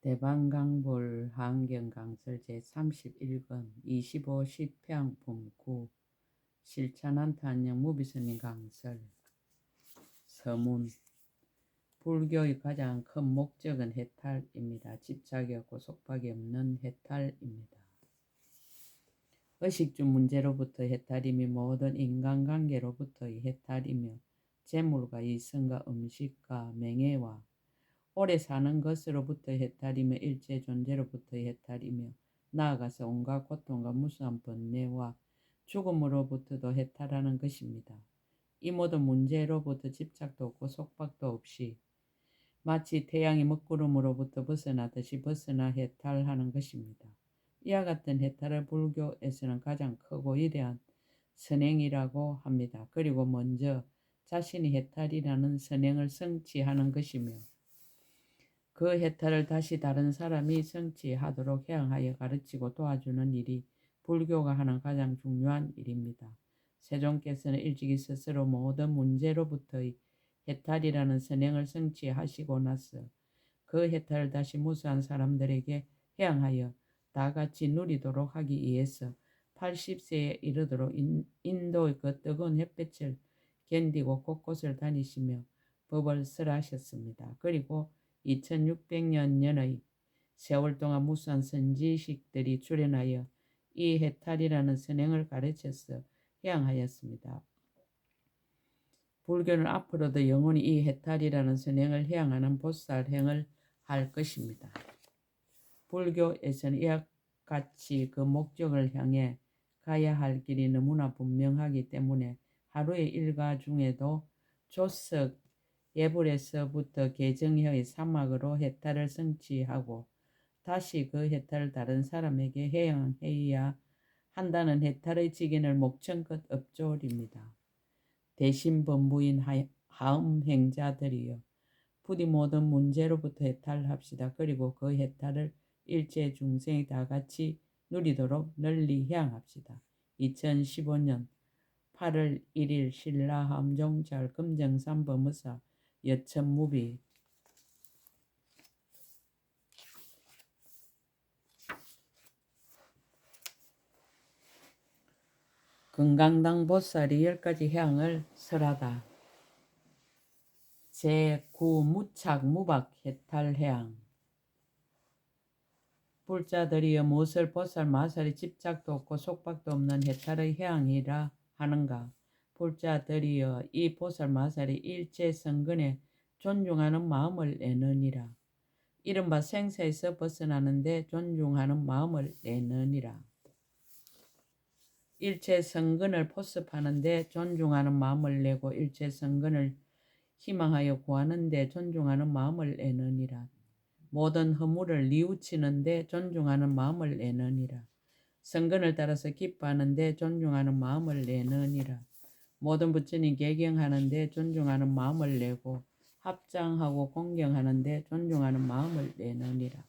대방강불 하은경강설 제31권 25 시평 분구 실천한탄영 무비스님 강설. 서문. 불교의 가장 큰 목적은 해탈입니다. 집착이 없고 속박이 없는 해탈입니다. 의식주 문제로부터 해탈이며 모든 인간관계로부터의 해탈이며 재물과 이성과 음식과 명예와 오래 사는 것으로부터 해탈이며 일체 존재로부터의 해탈이며 나아가서 온갖 고통과 무수한 번뇌와 죽음으로부터도 해탈하는 것입니다. 이 모든 문제로부터 집착도 없고 속박도 없이 마치 태양이 먹구름으로부터 벗어나듯이 벗어나 해탈하는 것입니다. 이와 같은 해탈을 불교에서는 가장 크고 위대한 선행이라고 합니다. 그리고 먼저 자신이 해탈이라는 선행을 성취하는 것이며 그 해탈을 다시 다른 사람이 성취하도록 해양하여 가르치고 도와주는 일이 불교가 하는 가장 중요한 일입니다. 세종께서는 일찍이 스스로 모든 문제로부터의 해탈이라는 선행을 성취하시고 나서 그 해탈을 다시 무수한 사람들에게 해양하여 다같이 누리도록 하기 위해서 80세에 이르도록 인도의 그 뜨거운 햇볕을 견디고 곳곳을 다니시며 법을 설하셨습니다. 그리고 2600년의 세월 동안 무수한 선지식들이 출현하여 이 해탈이라는 선행을 가르쳐서 해양하였습니다. 불교는 앞으로도 영원히 이 해탈이라는 선행을 해양하는 보살행을 할 것입니다. 불교에서는 이와 같이 그 목적을 향해 가야 할 길이 너무나 분명하기 때문에 하루의 일과 중에도 조석 예불에서부터 개정혀의 사막으로 해탈을 성취하고 다시 그 해탈을 다른 사람에게 해양해야 한다는 해탈의 직인을 목청껏 엎조립니다. 대신 법무인 하음행자들이여 부디 모든 문제로부터 해탈합시다. 그리고 그 해탈을 일체 중생이 다같이 누리도록 널리 해양합시다. 2015년 8월 1일 신라함종잘 금정산법무사 여천무비. 금강당 보살이 10가지 해양을 설하다. 제9 무착 무박 해탈 해양. 불자들이여 무엇을 보살 마살이 집착도 없고 속박도 없는 해탈의 해양이라 하는가. 불자들이여 이 보살 마살이 일체 성근에 존중하는 마음을 내느니라. 이른바 생사에서 벗어나는데 존중하는 마음을 내느니라. 일체 성근을 포섭하는데 존중하는 마음을 내고 일체 성근을 희망하여 구하는데 존중하는 마음을 내느니라. 모든 허물을 뉘우치는데 존중하는 마음을 내느니라. 성근을 따라서 기뻐하는데 존중하는 마음을 내느니라. 모든 부처님 개경하는데 존중하는 마음을 내고 합장하고 공경하는데 존중하는 마음을 내느니라.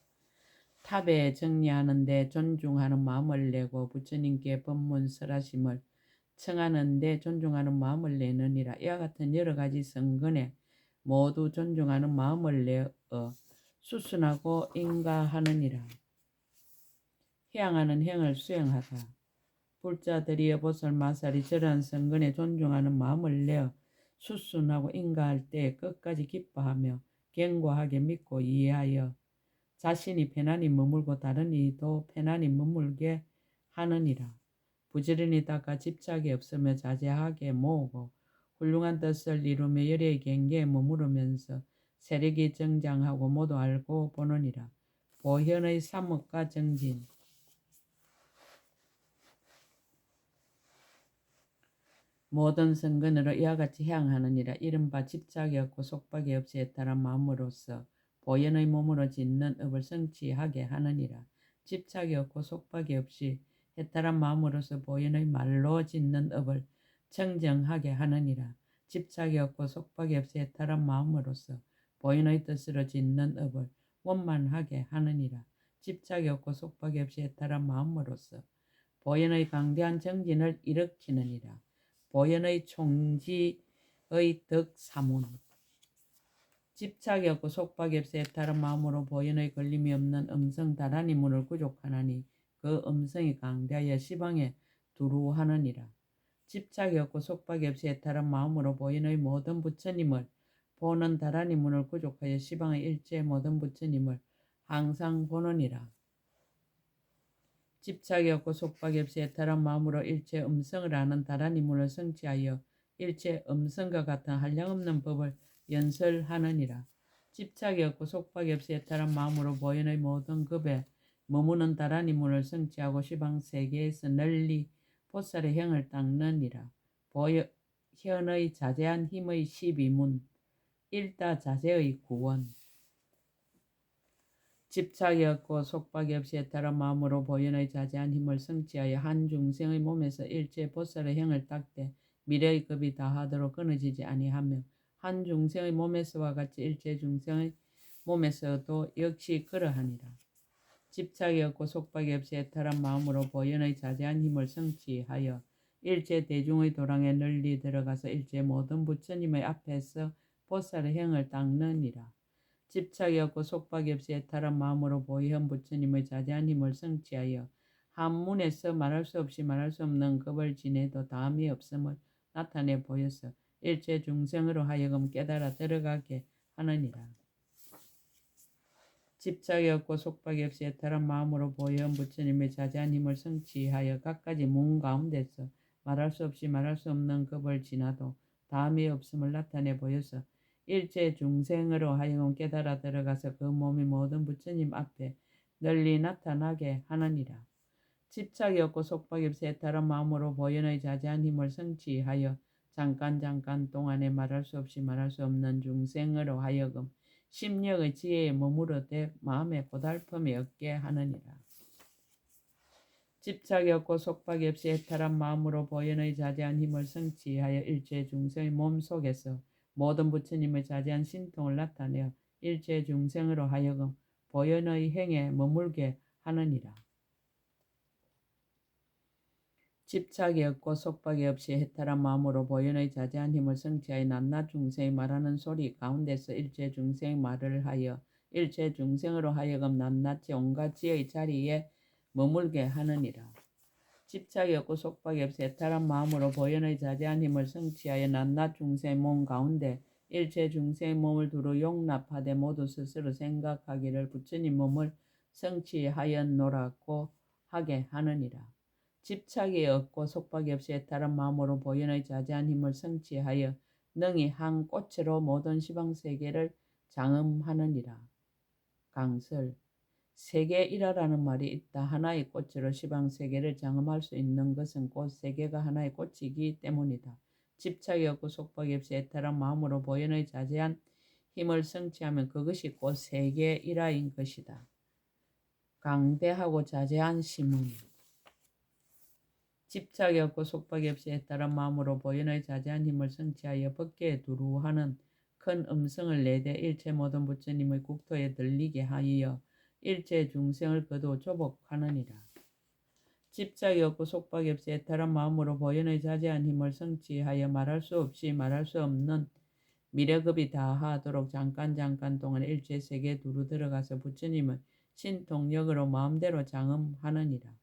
탑에 정리하는데 존중하는 마음을 내고 부처님께 법문 설하심을 청하는데 존중하는 마음을 내느니라. 이와 같은 여러 가지 성근에 모두 존중하는 마음을 내어 수순하고 인가하느니라. 해양하는 행을 수행하다. 불자들이여 보살 마살이 저러한 성근에 존중하는 마음을 내어 수순하고 인가할 때 끝까지 기뻐하며 견고하게 믿고 이해하여 자신이 편안히 머물고 다른 이도 편안히 머물게 하느니라. 부지런히 닦아 집착이 없으며 자제하게 모으고 훌륭한 뜻을 이루며 열의 경계에 머무르면서 세력이 정장하고 모두 알고 보느니라. 보현의 삼업과 정진. 모든 성근으로 이와 같이 해양하느니라. 이른바 집착이 없고 속박이 없이 해탈한 마음으로서 보현의 몸으로 짓는 업을 성취하게 하느니라. 집착이 없고 속박이 없이 해탈한 마음으로서 보현의 말로 짓는 업을 청정하게 하느니라. 집착이 없고 속박이 없이 해탈한 마음으로서 보현의 뜻으로 짓는 업을 원만하게 하느니라. 집착이 없고 속박이 없이 해탈한 마음으로서 보현의 강대한 정진을 일으키느니라. 보현의 총지의 덕사문. 집착이 없고 속박이 없어 애타른 마음으로 보현의 걸림이 없는 음성 다란이 문을 구족하나니 그 음성이 강대하여 시방에 두루하느니라. 집착이 없고 속박이 없이 애타른 마음으로 보현의 모든 부처님을 보는 다란이 문을 구족하여 시방의 일체 모든 부처님을 항상 보느니라. 집착이 없고 속박이 없이 애타른 마음으로 일체 음성을 아는 다란이 문을 성취하여 일체 음성과 같은 한량없는 법을 연설하느니라. 집착이 없고 속박이 없이 애타른 마음으로 보현의 모든 급에 머무는 다란이 문을 성취하고 시방 세계에서 널리 보살의 형을 닦느니라. 보현의 자제한 힘의 12문 일다 자제의 구원. 집착이 없고 속박이 없이 애타른 마음으로 보현의 자제한 힘을 성취하여 한 중생의 몸에서 일체 보살의 형을 닦되 미래의 급이 다하도록 끊어지지 아니하며 한 중생의 몸에서와 같이 일체 중생의 몸에서도 역시 그러하니라. 집착이 없고 속박이 없이 애타른 마음으로 보현의 자제한 힘을 성취하여 일체 대중의 도랑에 널리 들어가서 일체 모든 부처님의 앞에서 보살의 형을 닦느니라. 집착이 없고 속박이 없이 애타른 마음으로 보현 부처님의 자제한 힘을 성취하여 한문에서 말할 수 없이 말할 수 없는 급을 지내도 다함이 없음을 나타내 보여서 일체 중생으로 하여금 깨달아 들어가게 하느니라. 집착이 없고 속박이 없이 애타른 마음으로 보현 부처님의 자제한 힘을 성취하여 각가지 문 가운데서 말할 수 없이 말할 수 없는 급을 지나도 다함이 없음을 나타내 보여서 일체 중생으로 하여금 깨달아 들어가서 그 몸이 모든 부처님 앞에 널리 나타나게 하느니라. 집착이 없고 속박이 없이 애타른 마음으로 보현의 자제한 힘을 성취하여 잠깐 동안에 말할 수 없이 말할 수 없는 중생으로 하여금 심령의 지혜에 머무르되 마음의 고달픔이 없게 하느니라. 집착이 없고 속박이 없이 애타른 마음으로 보현의 자제한 힘을 성취하여 일체 중생의 몸 속에서 모든 부처님의 자제한 신통을 나타내어 일체 중생으로 하여금 보현의 행에 머물게 하느니라. 집착이 없고 속박이 없이 해탈한 마음으로 보현의 자제한 힘을 성취하여 낱낱 중생이 말하는 소리 가운데서 일체 중생의 말을 하여 일체 중생으로 하여금 낱낱이 온갖 지의 자리에 머물게 하느니라. 집착이 없고 속박이 없이 해탈한 마음으로 보현의 자제한 힘을 성취하여 낱낱 중생의 몸 가운데 일체 중생의 몸을 두루 용납하되 모두 스스로 생각하기를 부처님 몸을 성취하였노라고 하게 하느니라. 집착이 없고 속박이 없이 애타른 마음으로 보현의 자제한 힘을 성취하여 능히 한 꽃으로 모든 시방세계를 장엄하느니라. 강설 세계일화라는 말이 있다. 하나의 꽃으로 시방세계를 장엄할 수 있는 것은 곧 세계가 하나의 꽃이기 때문이다. 집착이 없고 속박이 없이 애타른 마음으로 보현의 자제한 힘을 성취하면 그것이 곧 세계일화인 것이다. 강대하고 자제한 심은 집착이 없고 속박이 없이 애타른 마음으로 보현의 자제한 힘을 성취하여 법계에 두루하는 큰 음성을 내대 일체 모든 부처님의 국토에 들리게 하여 일체 중생을 거두 조복하느니라. 집착이 없고 속박이 없이 애타른 마음으로 보현의 자제한 힘을 성취하여 말할 수 없이 말할 수 없는 미래급이 다하도록 잠깐 동안 일체 세계에 두루 들어가서 부처님의 신통력으로 마음대로 장엄하느니라.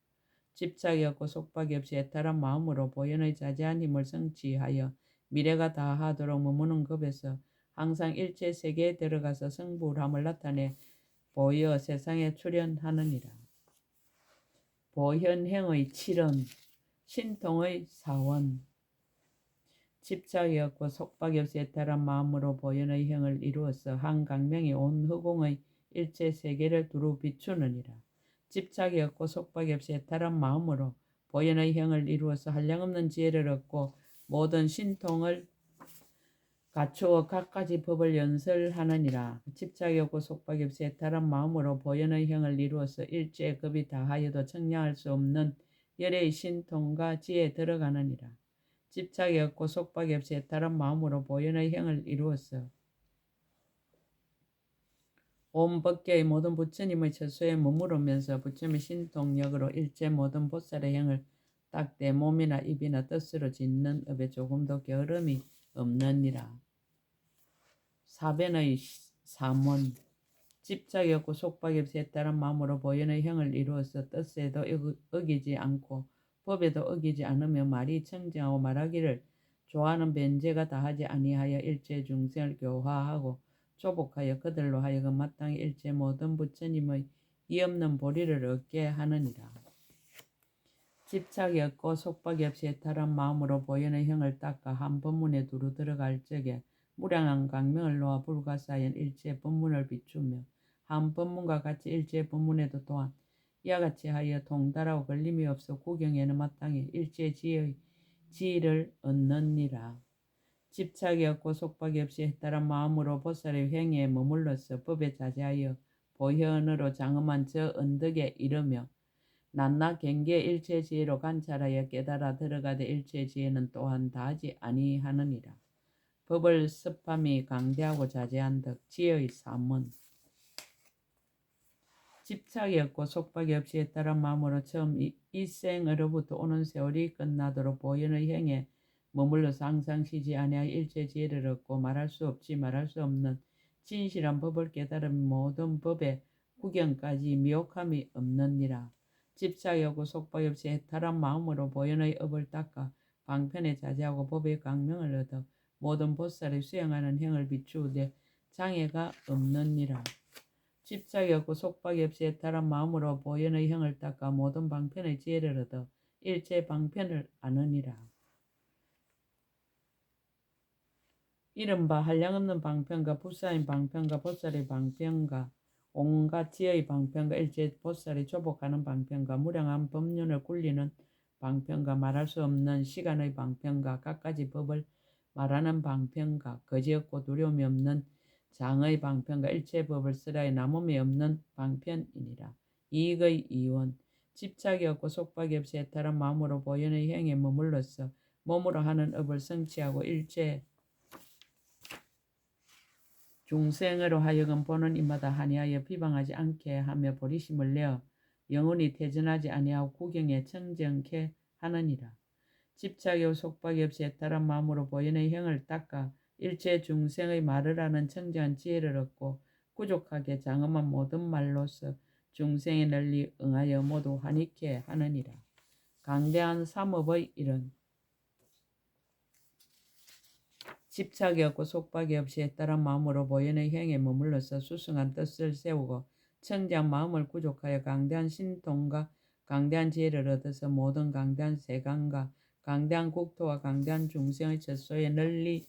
집착이 없고 속박이 없이 애타른 마음으로 보현의 자제한 힘을 성취하여 미래가 다하도록 머무는 급에서 항상 일체 세계에 들어가서 성불함을 나타내 보여 세상에 출현하느니라. 보현행의 7원 신통의 4원 집착이 없고 속박이 없이 애타른 마음으로 보현의 행을 이루어서 한 강명이 온 허공의 일체 세계를 두루 비추느니라. 집착이 없고 속박이 없이 애타른 마음으로 보현의 행을 이루어서 한량없는 지혜를 얻고 모든 신통을 갖추어 각가지 법을 연설하느니라. 집착이 없고 속박이 없이 애타른 마음으로 보현의 행을 이루어서 일체 급이 다하여도 청량할 수 없는 열의 신통과 지혜에 들어가느니라. 집착이 없고 속박이 없이 애타른 마음으로 보현의 행을 이루어서 온 법계의 모든 부처님의 처소에 머무르면서 부처님의 신통력으로 일체 모든 보살의 행을 닦되 몸이나 입이나 뜻으로 짓는 업에 조금도 게으름이 없느니라. 사변의 3원 집착이 없고 속박이 없이 애따른 마음으로 보현의 형을 이루어서 뜻에도 어기지 않고 법에도 어기지 않으며 말이 청정하고 말하기를 좋아하는 변제가 다하지 아니하여 일체 중생을 교화하고 조복하여 그들로 하여금 마땅히 일체 모든 부처님의 이없는 보리를 얻게 하느니라. 집착이 없고 속박이 없이 애탈한 마음으로 보현의 형을 닦아 한 법문에 두루 들어갈 적에 무량한 광명을 놓아 불가사연 일체 법문을 비추며 한 법문과 같이 일체 법문에도 또한 이와 같이 하여 동달하고 걸림이 없어 구경에는 마땅히 일체 지혜를 얻느니라. 집착이 없고 속박이 없이 애탈한 마음으로 보살의 행위에 머물러서 법에 자제하여 보현으로 장엄한 저 언덕에 이르며 낱낱 경계의 일체 지혜로 관찰하여 깨달아 들어가되 일체 지혜는 또한 다하지 아니하느니라. 법을 습함이 강대하고 자제한 덕 지혜의 삼원 집착이 없고 속박이 없이 애따른 마음으로 처음 이 생으로부터 오는 세월이 끝나도록 보현의 행에 머물러서 항상 쉬지 아니하여 일체 지혜를 얻고 말할 수 없지 말할 수 없는 진실한 법을 깨달은 모든 법의 구경까지 미혹함이 없느니라. 집착이 없고 속박이 없이 해탈한 마음으로 보현의 업을 닦아 방편에 자제하고 법의 강명을 얻어 모든 보살이 수행하는 행을 비추되 장애가 없느니라. 집착이 없고 속박이 없이 해탈한 마음으로 보현의 형을 닦아 모든 방편의 지혜를 얻어 일체 방편을 아느니라. 이른바 한량없는 방편과 불사인 방편과 보살의 방편과 온갖 지혜의 방편과 일체 보살이 조복하는 방편과 무량한 법륜을 굴리는 방편과 말할 수 없는 시간의 방편과 갖가지 법을 말하는 방편과 거지없고 두려움이 없는 장의 방편과 일체 법을 쓰라에 남음이 없는 방편이니라. 이익의 이원 집착이 없고 속박이 없이 애탈한 마음으로 보현의 행에 머물러서 몸으로 하는 업을 성취하고 일체 중생으로 하여금 보는 이마다 하니하여 비방하지 않게 하며 보리심을 내어 영원히 퇴전하지 아니하고 구경에 청정케 하느니라. 집착이 없고 속박이 없이 애탈한 마음으로 보현의 형을 닦아 일체 중생의 말을 하는 청정한 지혜를 얻고 부족하게 장엄한 모든 말로서 중생의 널리 응하여 모두 환희케 하느니라. 강대한 삼업의 일은 집착이 없고 속박이 없이 애따른 마음으로 보현의 행에 머물러서 수승한 뜻을 세우고 청정한 마음을 구족하여 강대한 신통과 강대한 지혜를 얻어서 모든 강대한 세간과 강대한 국토와 강대한 중생의 젖소에 널리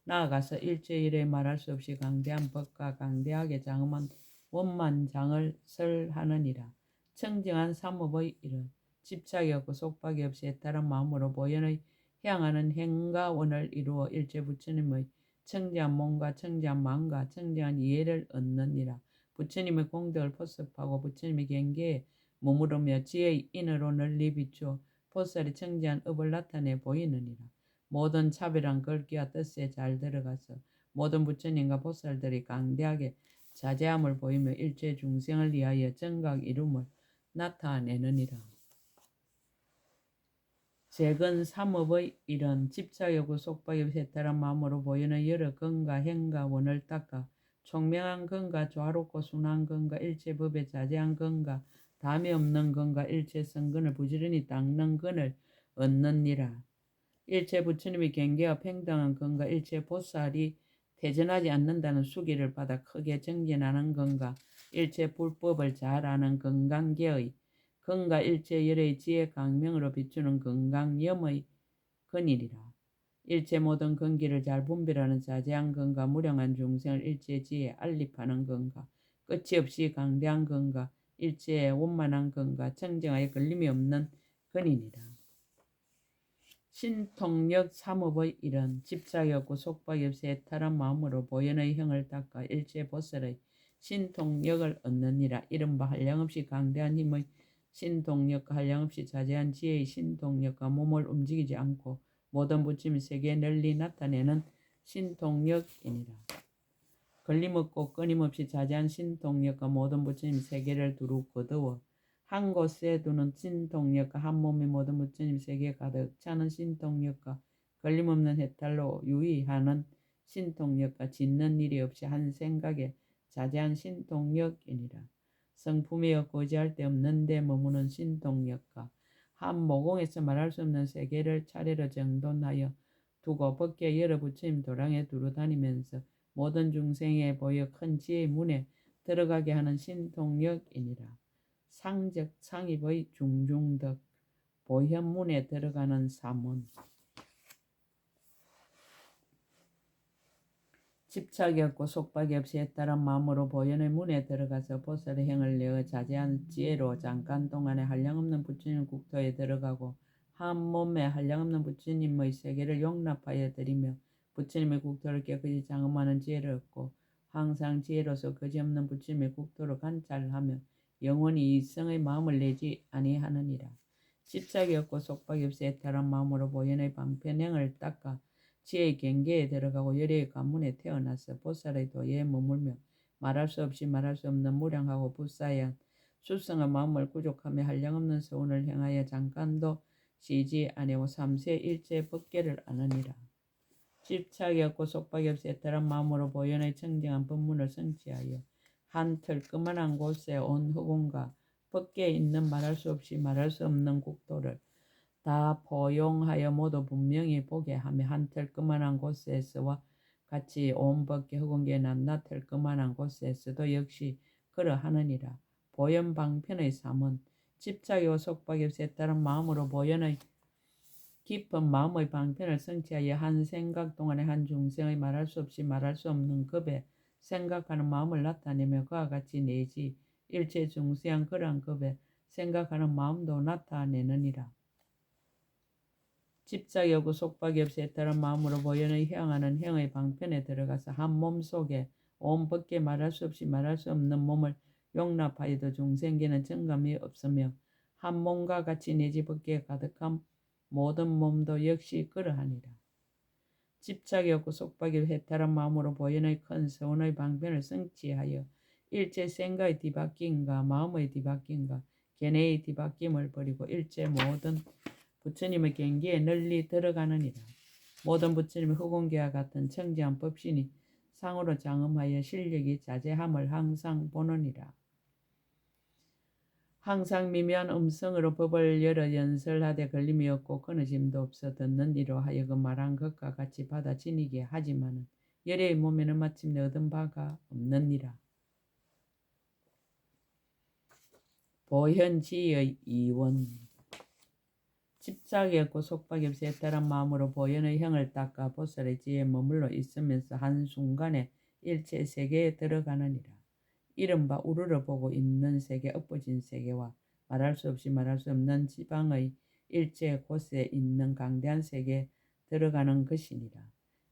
나아가서 일체일에 말할 수 없이 강대한 법과 강대하게 장엄한 원만장을 설하느니라. 청정한 삼업의 일은 집착이 없고 속박이 없이 애타른 마음으로 보현의 향하는 행과 원을 이루어 일체 부처님의 청정한 몸과 청정한 마음과 청정한 이해를 얻느니라. 부처님의 공덕을 포섭하고 부처님의 경계에 머무르며 지혜의 인으로 널리 비추어 보살이 청정한 업을 나타내 보이느니라. 모든 차별한 글귀와 뜻에 잘 들어가서 모든 부처님과 보살들이 강대하게 자제함을 보이며 일체 중생을 위하여 정각 이룸을 나타내느니라. 재근 삼업의 일은 집착이 없고 속박이 없이 애타른 마음으로 보이는 여러 근과 행과 원을 닦아 총명한 근과 조화롭고 순한 근과 일체 법에 자제한 근과 담이 없는 근과 일체 성근을 부지런히 닦는 근을 얻느니라. 일체 부처님의 경계와 평등한 근과 일체 보살이 퇴전하지 않는다는 수기를 받아 크게 정진하는 근과 일체 불법을 잘 아는 건강계의 근과 일체 열의 지혜 강명으로 비추는 건강염의 근이리라. 일체 모든 근기를 잘 분별하는 자제한 근과 무량한 중생을 일체 지혜에 알립하는 근과 끝이 없이 강대한 근과 일체의 원만한 근과 청정하여 걸림이 없는 근이니라. 신통력 삼업의 일은 집착이 없고 속박이 없이 애탈한 마음으로 보현의 형을 닦아 일체 보살의 신통력을 얻느니라. 이른바 한량없이 강대한 힘의 신통력과 한량없이 자제한 지혜의 신통력과 몸을 움직이지 않고 모든 부처님의 세계에 널리 나타내는 신통력이니라. 걸림없고 끊임없이 자제한 신통력과 모든 부처님의 세계를 두루 거두어 한 곳에 두는 신통력과 한 몸의 모든 부처님 세계에 가득 차는 신통력과 걸림없는 해탈로 유의하는 신통력과 짓는 일이 없이 한 생각에 자제한 신통력이니라. 성품이여 고지할 데 없는 데 머무는 신통력과 한 모공에서 말할 수 없는 세계를 차례로 정돈하여 두고 법계 여러 부처님 도량에 두루 다니면서 모든 중생에 보여 큰 지혜의 문에 들어가게 하는 신통력이니라. 상적 상입의 중중덕 보현문에 들어가는 사문. 집착이 없고 속박이 없이 애따른 마음으로 보현의 문에 들어가서 보살의 행을 내어 자제한 지혜로 잠깐 동안에 한량없는 부처님 국토에 들어가고 한 몸에 한량없는 부처님의 세계를 용납하여 드리며 부처님의 국토를 깨끗이 장엄하는 지혜를 얻고 항상 지혜로서 거지없는 부처님의 국토를 관찰하며 영원히 이성의 마음을 내지 아니하느니라. 집착이 없고 속박이 없이 애타란 마음으로 보현의 방편행을 닦아 지혜의 경계에 들어가고 열애의 관문에 태어나서 보살의 도에 머물며 말할 수 없이 말할 수 없는 무량하고 불사한 수성한 마음을 구족하며 한량없는 서운을 행하여 잠깐도 쉬지 아니하고 삼세 일체 법계를 아느니라. 집착이 없고 속박이 없이 애타란 마음으로 보현의 청정한 법문을 성취하여 한 털끄만한 곳에 온 허공과 법계에 있는 말할 수 없이 말할 수 없는 국토를 다 포용하여 모두 분명히 보게 하며 한 털끄만한 곳에서와 같이 온 법계 허공계에 낱낱 털끄만한 곳에서도 역시 그러하느니라. 보현방편의 삶은 집착이고 속박이 없이 애타른 마음으로 보현의 깊은 마음의 방편을 성취하여 한 생각 동안에 한 중생의 말할 수 없이 말할 수 없는 급에 생각하는 마음을 나타내며 그와 같이 내지 일체 중생한 그러한 급에 생각하는 마음도 나타내느니라. 집착이 없고 속박이 없이 애타른 마음으로 보현의 향하는 행의 방편에 들어가서 한 몸 속에 온 법계 말할 수 없이 말할 수 없는 몸을 용납하여도 중생계는 정감이 없으며 한 몸과 같이 내지 법계에 가득한 모든 몸도 역시 그러하니라. 집착이 없고 속박이 없이 애타른 마음으로 보현의 큰 서운의 방편을 성취하여 일체 생각의 뒤바뀜과 마음의 뒤바뀜과 견해의 뒤바뀜을 버리고 일체 모든 부처님의 경계에 널리 들어가느니라. 모든 부처님의 허공계와 같은 청지한 법신이 상으로 장엄하여 실력이 자제함을 항상 보느니라. 항상 미묘한 음성으로 법을 여러 연설하되 걸림이 없고 끊어짐도 없어 듣는 이로 하여금 말한 것과 같이 받아 지니게 하지만은 열애의 몸에는 마침내 얻은 바가 없느니라. 보현지의 이원. 집착이 없고 속박이 없이 애타란 마음으로 보현의 형을 닦아 보살의 지혜에 머물러 있으면서 한순간에 일체 세계에 들어가느니라. 이른바 우르르 보고 있는 세계, 엎어진 세계와 말할 수 없이 말할 수 없는 지방의 일체 곳에 있는 강대한 세계에 들어가는 것이니라.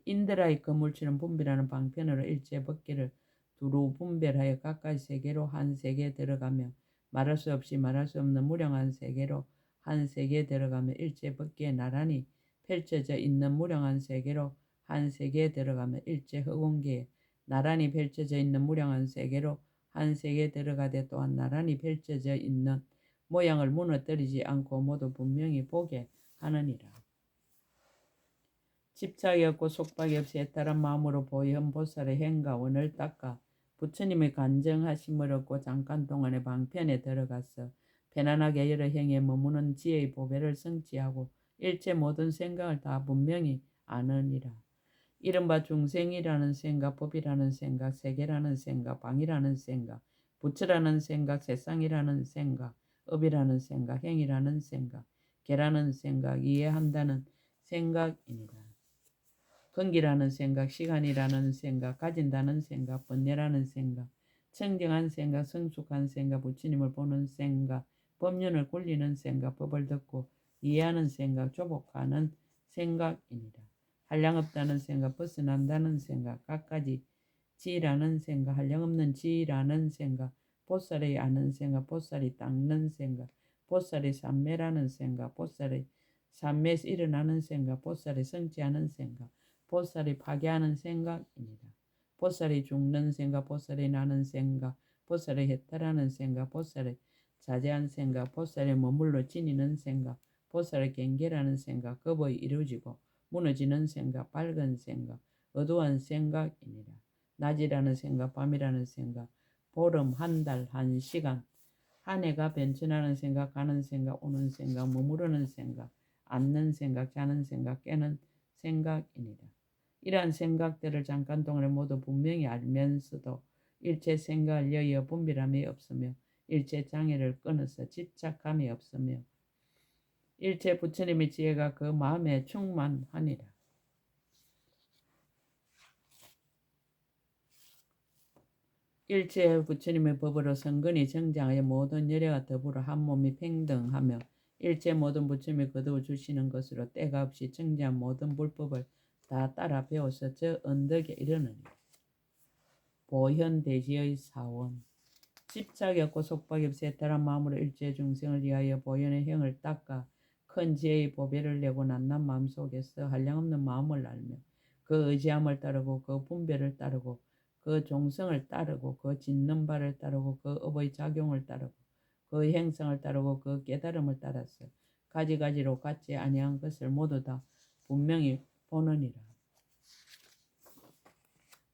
인드라의 거물처럼 분별하는 방편으로 일체 법계를 두루 분별하여 각가지 세계로 한 세계에 들어가며 말할 수 없이 말할 수 없는 무량한 세계로 한 세계에 들어가며 일체 법계에 나란히 펼쳐져 있는 무량한 세계로 한 세계에 들어가며 일체 허공계에 나란히 펼쳐져 있는 무량한 세계로 한 세계에 들어가되 또한 나란히 펼쳐져 있는 모양을 무너뜨리지 않고 모두 분명히 보게 하느니라. 집착이 없고 속박이 없이 애타란 마음으로 보현보살의 행과 원을 닦아 부처님의 간정하심을 얻고 잠깐 동안의 방편에 들어가서 편안하게 여러 행에 머무는 지혜의 보배를 성취하고 일체 모든 생각을 다 분명히 아느니라. 이른바 중생이라는 생각, 법이라는 생각, 세계라는 생각, 방이라는 생각, 부처라는 생각, 세상이라는 생각, 업이라는 생각, 행이라는 생각, 개라는 생각, 이해한다는 생각이니라. 건기라는 생각, 시간이라는 생각, 가진다는 생각, 번뇌라는 생각, 청정한 생각, 성숙한 생각, 부처님을 보는 생각, 법륜을 굴리는 생각, 법을 듣고 이해하는 생각, 조복하는 생각이니라. 한량없다는 생각, 벗어난다는 생각, 갖가지 지라는 생각, 한량없는 지라는 생각, 보살의 아는 생각, 보살이 닦는 생각, 보살의 삼매라는 생각, 보살의 삼매에서 일어나는 생각, 보살이 성취하는 생각, 보살이 파괴하는 생각입니다. 보살이 죽는 생각, 보살이 나는 생각, 보살이 해탈하는 생각, 보살이 자제한 생각, 보살이 머물러 지니는 생각, 보살의 경계라는 생각, 겁의 이루어지고 무너지는 생각, 밝은 생각, 어두운 생각이니라. 낮이라는 생각, 밤이라는 생각, 보름, 한 달, 한 시간, 한 해가 변천하는 생각, 가는 생각, 오는 생각, 머무르는 생각, 앉는 생각, 자는 생각, 깨는 생각이니라. 이러한 생각들을 잠깐 동안에 모두 분명히 알면서도 일체 생각을 여의어 분별함이 없으며 일체 장애를 끊어서 집착함이 없으며 일체 부처님의 지혜가 그 마음에 충만하니라. 일체 부처님의 법으로 성근이 정장하여 모든 열애가 더불어 한 몸이 평등하며 일체 모든 부처님이 거두어 주시는 것으로 때가 없이 정장 모든 불법을 다 따라 배워서 저 언덕에 이르느니라. 보현대지의 사원 집착이 없고 속박이 없이 애탈한 마음으로 일체 중생을 위하여 보현의 형을 닦아 큰 지혜의 보배를 내고 낱낱 마음속에서 한량없는 마음을 알며 그 의지함을 따르고 그 분별을 따르고 그 종성을 따르고 그 짓는 바를 따르고 그 업의 작용을 따르고 그 행성을 따르고 그 깨달음을 따라서 가지가지로 같지 아니한 것을 모두 다 분명히 보느니라.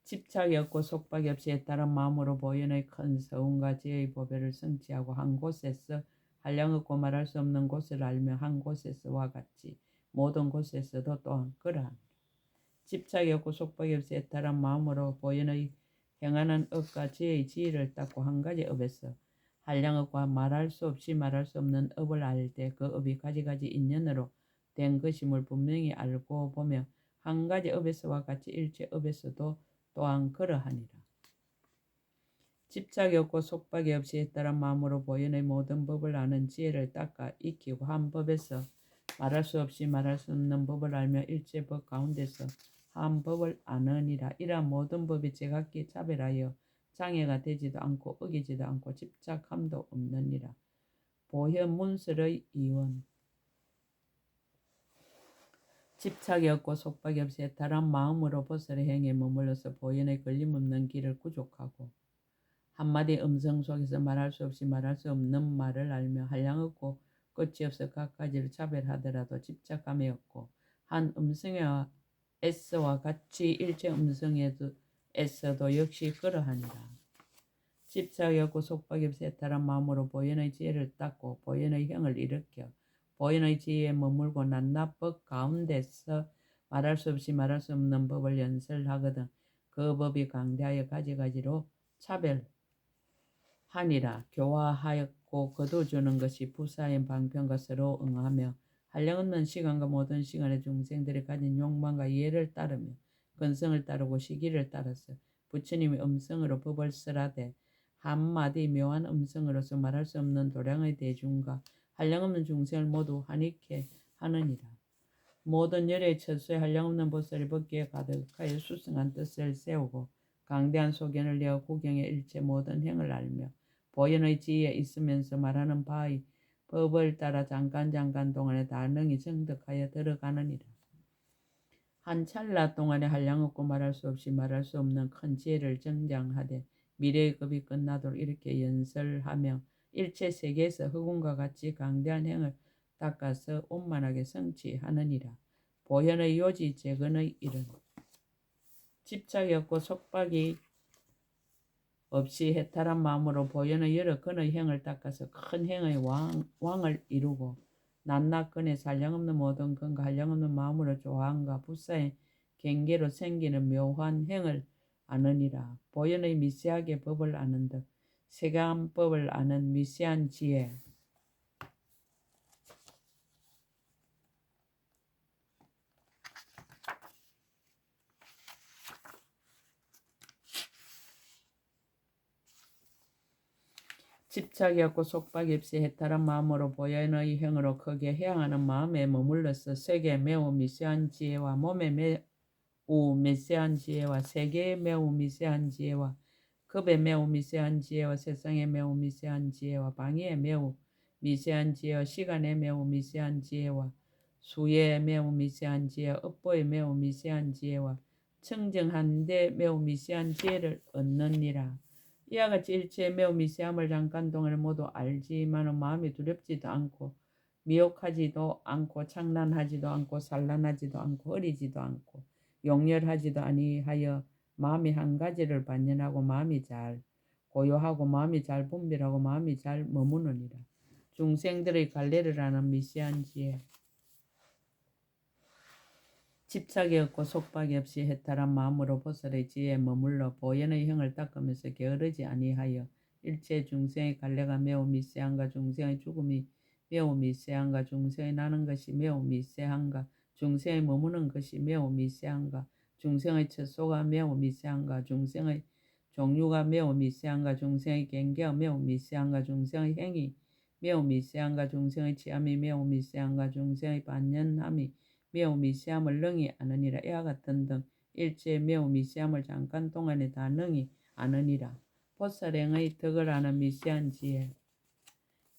집착이 없고 속박이 없이 애따른 마음으로 보현의 큰 서운과 지혜의 보배를 성취하고 한 곳에서 한량 없고 말할 수 없는 곳을 알며 한 곳에서와 같이 모든 곳에서도 또한 그러하니라. 집착이 없고 속박이 없이 애타란 마음으로 보현의 행하는 업과 지혜의 지혜를 닦고 한 가지 업에서 한량 업과 말할 수 없이 말할 수 없는 업을 알 때 그 업이 가지가지 인연으로 된 것임을 분명히 알고 보며 한 가지 업에서와 같이 일체 업에서도 또한 그러하니라. 집착이 없고 속박이 없이 애타란 마음으로 보현의 모든 법을 아는 지혜를 닦아 익히고 한 법에서 말할 수 없이 말할 수 없는 법을 알며 일체 법 가운데서 한 법을 아느니라. 이러한 모든 법이 제각기 차별하여 장애가 되지도 않고 어기지도 않고 집착함도 없느니라. 보현문설의 이원 집착이 없고 속박이 없이 애탈한 마음으로 보살의 행에 머물러서 보현의 걸림없는 길을 구족하고 한마디 음성 속에서 말할 수 없이 말할 수 없는 말을 알며 한량 없고 끝이 없어 각가지를 차별하더라도 집착함이 없고 한 음성에와 에서와 같이 일체 음성에서도 역시 그러하니라. 집착이 없고 속박이 없이 애탈한 마음으로 보현의 지혜를 닦고 보현의 형을 일으켜 보현의 지혜에 머물고 낱낱 법 가운데서 말할 수 없이 말할 수 없는 법을 연설하거든 그 법이 강대하여 가지가지로 차별하니라. 교화하였고 거둬주는 것이 부사인 방편과 서로 응하며 한량없는 시간과 모든 시간의 중생들이 가진 욕망과 이해를 따르며 근성을 따르고 시기를 따라서 부처님의 음성으로 법을 설하되 한마디 묘한 음성으로서 말할 수 없는 도량의 대중과 한량없는 중생을 모두 한익해 하느니라. 모든 열의 처소에 한량없는 보살이 법기에 가득하여 수승한 뜻을 세우고 강대한 소견을 내어 구경의 일체 모든 행을 알며 보현의 지혜에 있으면서 말하는 바의 법을 따라 잠깐 동안에 다 능히 정득하여 들어가느니라. 한 찰나 동안에 한량 없고 말할 수 없이 말할 수 없는 큰 지혜를 정장하되 미래의 급이 끝나도록 이렇게 연설하며 일체 세계에서 흑운과 같이 강대한 행을 닦아서 온만하게 성취하느니라. 보현의 요지 재건의 일은 집착이 없고 속박이 없이 해탈한 마음으로 보현의 여러 근의 행을 닦아서 큰 행의 왕을 이루고 낱낱 근에 한량없는 모든 근과 한량없는 마음으로 조화함과 불사의 경계로 생기는 묘한 행을 아느니라. 보현의 미세하게 법을 아는 듯 세간 법을 아는 미세한 지혜 집착이 없고 속박이 없이 해탈한 마음으로 보현의 행으로 크게 향하는 마음에 머물러서 세계 매우 미세한 지혜와 몸에 매우 미세한 지혜와 세계에 매우 미세한 지혜와 급에 매우 미세한 지혜와 세상에 매우 미세한 지혜와 방위에 매우 미세한 지혜와 시간에 매우 미세한 지혜와 수에 매우 미세한 지혜, 업보에 매우 미세한 지혜와 청정한 데 매우 미세한 지혜를 얻느니라. 이와 같이 일체의 매우 미세함을 잠깐 동안에 모두 알지만은 마음이 두렵지도 않고 미혹하지도 않고 창란하지도 않고 산란하지도 않고 어리지도 않고 용렬하지도 아니하여 마음이 한 가지를 반연하고 마음이 잘 고요하고 마음이 잘 분별하고 마음이 잘 머무느니라. 중생들의 갈래를 하는 미세한 지혜. 집착이 없고 속박이 없이 해탈한 마음으로 보살의 지혜에 머물러 보현의 형을 닦으면서 게으르지 아니하여 일체 중생의 갈래가 매우 미세한가, 중생의 죽음이 매우 미세한가, 중생의 나는 것이 매우 미세한가, 중생의 머무는 것이 매우 미세한가, 중생의 처소가 매우 미세한가, 중생의 종류가 매우 미세한가, 중생의 경계가 매우 미세한가, 중생의 행위 매우 미세한가, 중생의 취함이 매우 미세한가, 중생의 반연함이 매우 미세함을 능히 아느니라. 이와 같은 등 일체의 매우 미세함을 잠깐 동안에 다 능히 아느니라. 보살행의 덕을 아는 미세한 지혜.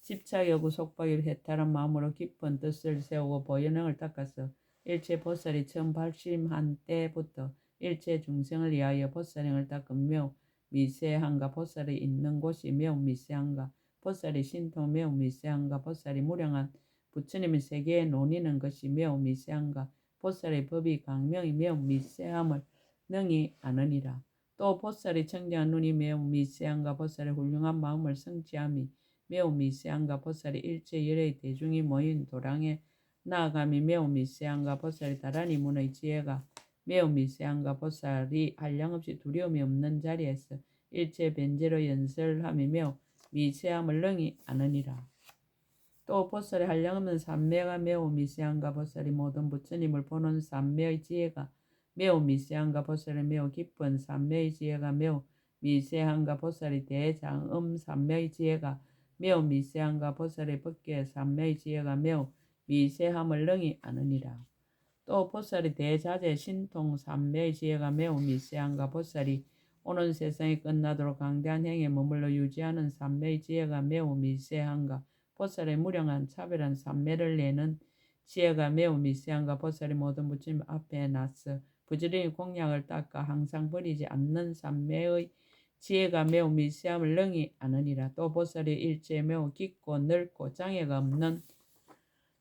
집착이 없고 속박이 해탈한 마음으로 깊은 뜻을 세우고 보현행을 닦아서 일체 보살이 처음 발심한 때부터 일체 중생을 위하여 보살행을 닦은 매우 미세한가, 보살이 있는 곳이 매우 미세한가, 보살이 신통 매우 미세한가, 보살이 무량한 부처님의 세계에 논의는 것이 매우 미세한가, 보살의 법이 강명이 매우 미세함을 능히 아느니라. 또 보살이 청정한 눈이 매우 미세한가, 보살의 훌륭한 마음을 성취함이 매우 미세한가, 보살이 일체 열의 대중이 모인 도량에 나아감이 매우 미세한가, 보살이 다란히 문의 지혜가 매우 미세한가, 보살이 한량없이 두려움이 없는 자리에서 일체 변제로 연설함이 매우 미세함을 능히 아느니라. 또 보살의 한량없는 삼매가 매우 미세한가, 보살이 모든 부처님을 보는 삼매의 지혜가 매우 미세한가, 보살의 매우 깊은 삼매의 지혜가 매우 미세한가, 보살이 대장음 삼매의 지혜가 매우 미세한가, 보살의 법계 삼매의 지혜가 매우 미세함을 능히 아느니라. 또 보살이 대자재 신통 삼매의 지혜가 매우 미세한가, 보살이 오는 세상이 끝나도록 강대한 행에 머물러 유지하는 삼매의 지혜가 매우 미세한가, 보살의 무량한 차별한 삼매를 내는 지혜가 매우 미세한가, 보살이 모든 부처님 앞에 나서 부지런히 공양을 닦아 항상 버리지 않는 삼매의 지혜가 매우 미세함을 능히 아느니라. 또 보살이 일체에 매우 깊고 넓고 장애가 없는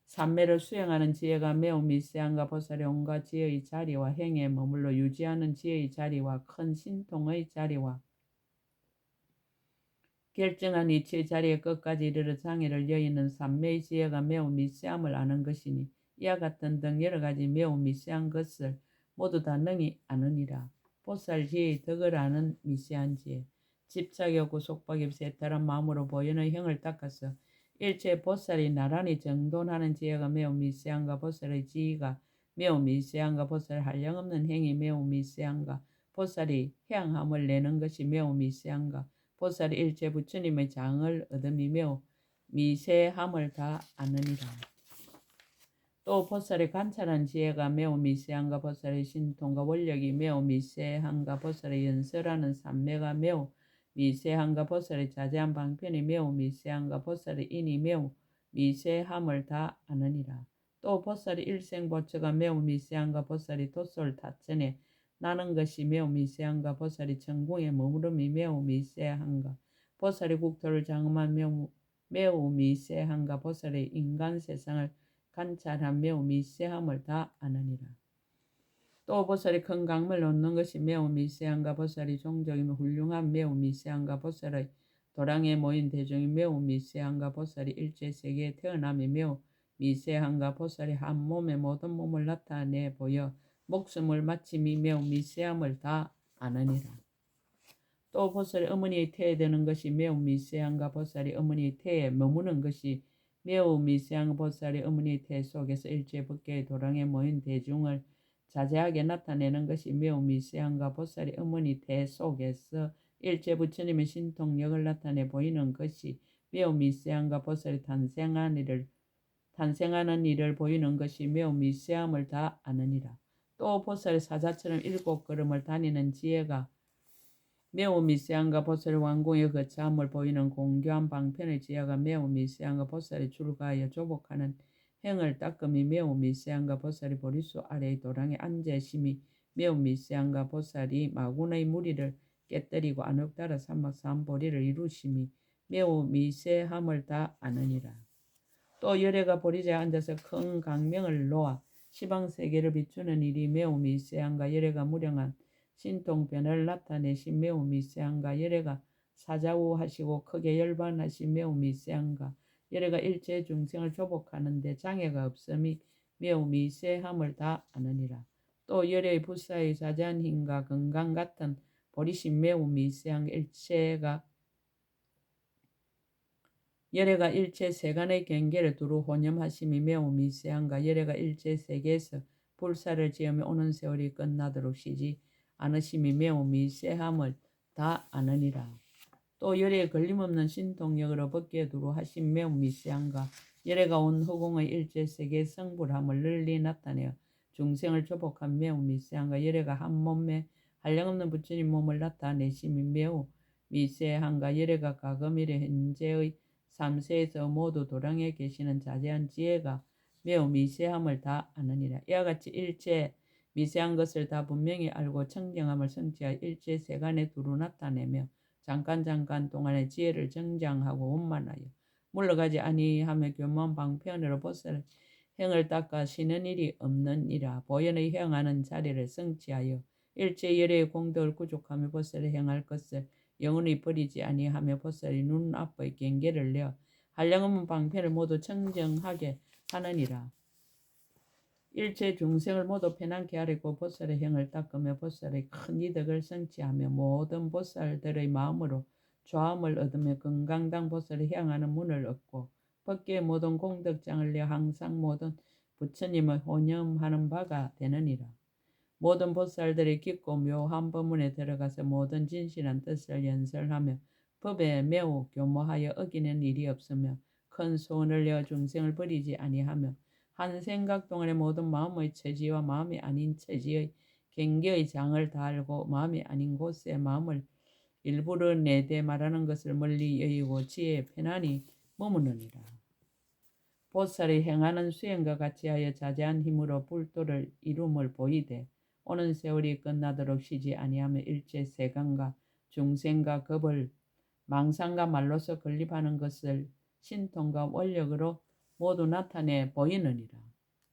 삼매를 수행하는 지혜가 매우 미세한가, 보살이 온갖 지혜의 자리와 행에 머물러 유지하는 지혜의 자리와 큰 신통의 자리와 결정한 이치의 자리에 끝까지 이르러 장애를 여의는 삼매의 지혜가 매우 미세함을 아는 것이니 이와 같은 등 여러 가지 매우 미세한 것을 모두 다 능히 아느니라. 보살 지혜의 덕을 아는 미세한 지혜. 집착이 없고 속박이 없이 해탈한 마음으로 보현의 형을 닦아서 일체 보살이 나란히 정돈하는 지혜가 매우 미세한가, 보살의 지혜가 매우 미세한가, 보살의 한량없는 행이 매우 미세한가, 보살이 향함을 내는 것이 매우 미세한가, 보살이 일체 부처님의 장을 얻음이 매우 미세함을 다 아느니라. 또 보살이 관찰한 지혜가 매우 미세한가, 보살의 신통과 원력이 매우 미세한가, 보살의 연설하는 삼매가 매우 미세한가, 보살의 자제한 방편이 매우 미세한가, 보살의 인이 매우 미세함을 다 아느니라. 또 보살이 일생보처가 매우 미세한가, 보살이 토솔 타천에 나는 것이 매우 미세한가, 보살이 천궁에 머무름이 매우 미세한가, 보살이 국토를 장엄한 매우 미세한가, 보살이 인간 세상을 관찰한 매우 미세함을 다 아느니라. 또 보살이 큰 강물 놓는 것이 매우 미세한가, 보살이 종족이며 훌륭한 매우 미세한가, 보살의 도량에 모인 대중이 매우 미세한가, 보살이 일체 세계에 태어남이 매우 미세한가, 보살이 한 몸에 모든 몸을 나타내 보여 목숨을 마침이 매우 미세함을 다 아느니라. 또 보살이 어머니의 태에 드는 것이 매우 미세한가, 보살이 어머니의 태에 머무는 것이 매우 미세한 보살이 어머니의 태 속에서 일체 법계의 도량에 모인 대중을 자세하게 나타내는 것이 매우 미세한가, 보살이 어머니 태 속에서 일체 부처님의 신통력을 나타내 보이는 것이 매우 미세한가, 보살이 탄생하는 일을 보이는 것이 매우 미세함을 다 아느니라. 또 보살이 사자처럼 7걸음을 다니는 지혜가 매우 미세한가, 보살이 왕궁의 거처함을 보이는 공교한 방편의 지혜가 매우 미세한가, 보살이 출가하여 조복하는 행을 닦음이 매우 미세한가, 보살이 보리수 아래의 도량에 앉으심이 매우 미세한가, 보살이 마군의 무리를 깨뜨리고 안혹따라 삼막삼보리를 이루심이 매우 미세함을 다 아느니라. 또 열애가 보리자에 앉아서 큰 강명을 놓아 시방 세계를 비추는 일이 매우 미세함과 열애가 무량한 신통 변화를 나타내신 매우 미세함과 열애가 사자우하시고 크게 열반하신 매우 미세함과 열애가 일체 중생을 조복하는 데 장애가 없음이 매우 미세함을 다 아느니라. 또 열애의 부사의 자세한 힘과 건강 같은 보리심 매우 미세한 열애가 일체 세간의 경계를 두루 혼념하심이 매우 미세함과 열애가 일체 세계에서 불사를 지으며 오는 세월이 끝나도록 쉬지 않으심이 매우 미세함을 다 아느니라. 또 열애의 걸림없는 신통력으로 법계에 두루 하심 매우 미세함과 열애가 온 허공의 일체 세계의 성불함을 널리 나타내어 중생을 조복한 매우 미세함과 열애가 한 몸에 한량없는 부처님 몸을 나타내심이 매우 미세함과 열애가 가금 이래 현재의 3세에서 모두 도량에 계시는 자제한 지혜가 매우 미세함을 다 아느니라. 이와 같이 일체 미세한 것을 다 분명히 알고 청정함을 성취하여 일체 세간에 두루 나타내며 잠깐 동안의 지혜를 정장하고 원만하여 물러가지 아니하며 교묘한 방편으로 보살의 행을 닦아 쉬는 일이 없느니라. 보현의 행하는 자리를 성취하여 일체 열애의 공덕을 구족하며 보살의 행할 것을 영원히 버리지 아니하며 보살이 눈앞의 경계를 내어 한량없는 방편을 모두 청정하게 하느니라. 일체 중생을 모두 편안케 하리고 보살의 행을 닦으며 보살의 큰 이덕을 성취하며 모든 보살들의 마음으로 조함을 얻으며 건강당 보살이 향하는 문을 얻고 법계의 모든 공덕장을 내어 항상 모든 부처님을 혼념하는 바가 되느니라. 모든 보살들이 깊고 묘한 법문에 들어가서 모든 진실한 뜻을 연설하며 법에 매우 교모하여 어기는 일이 없으며 큰 소원을 내어 중생을 버리지 아니하며 한 생각 동안의 모든 마음의 처지와 마음이 아닌 처지의 경계의 장을 다 알고 마음이 아닌 곳에 마음을 일부러 내대 말하는 것을 멀리 여의고 지혜에 편안히 머무느니라. 보살이 행하는 수행과 같이 하여 자제한 힘으로 불도를 이룸을 보이되 오는 세월이 끝나도록 쉬지 아니하며 일체 세간과 중생과 겁을 망상과 말로서 건립하는 것을 신통과 원력으로 모두 나타내 보이느니라.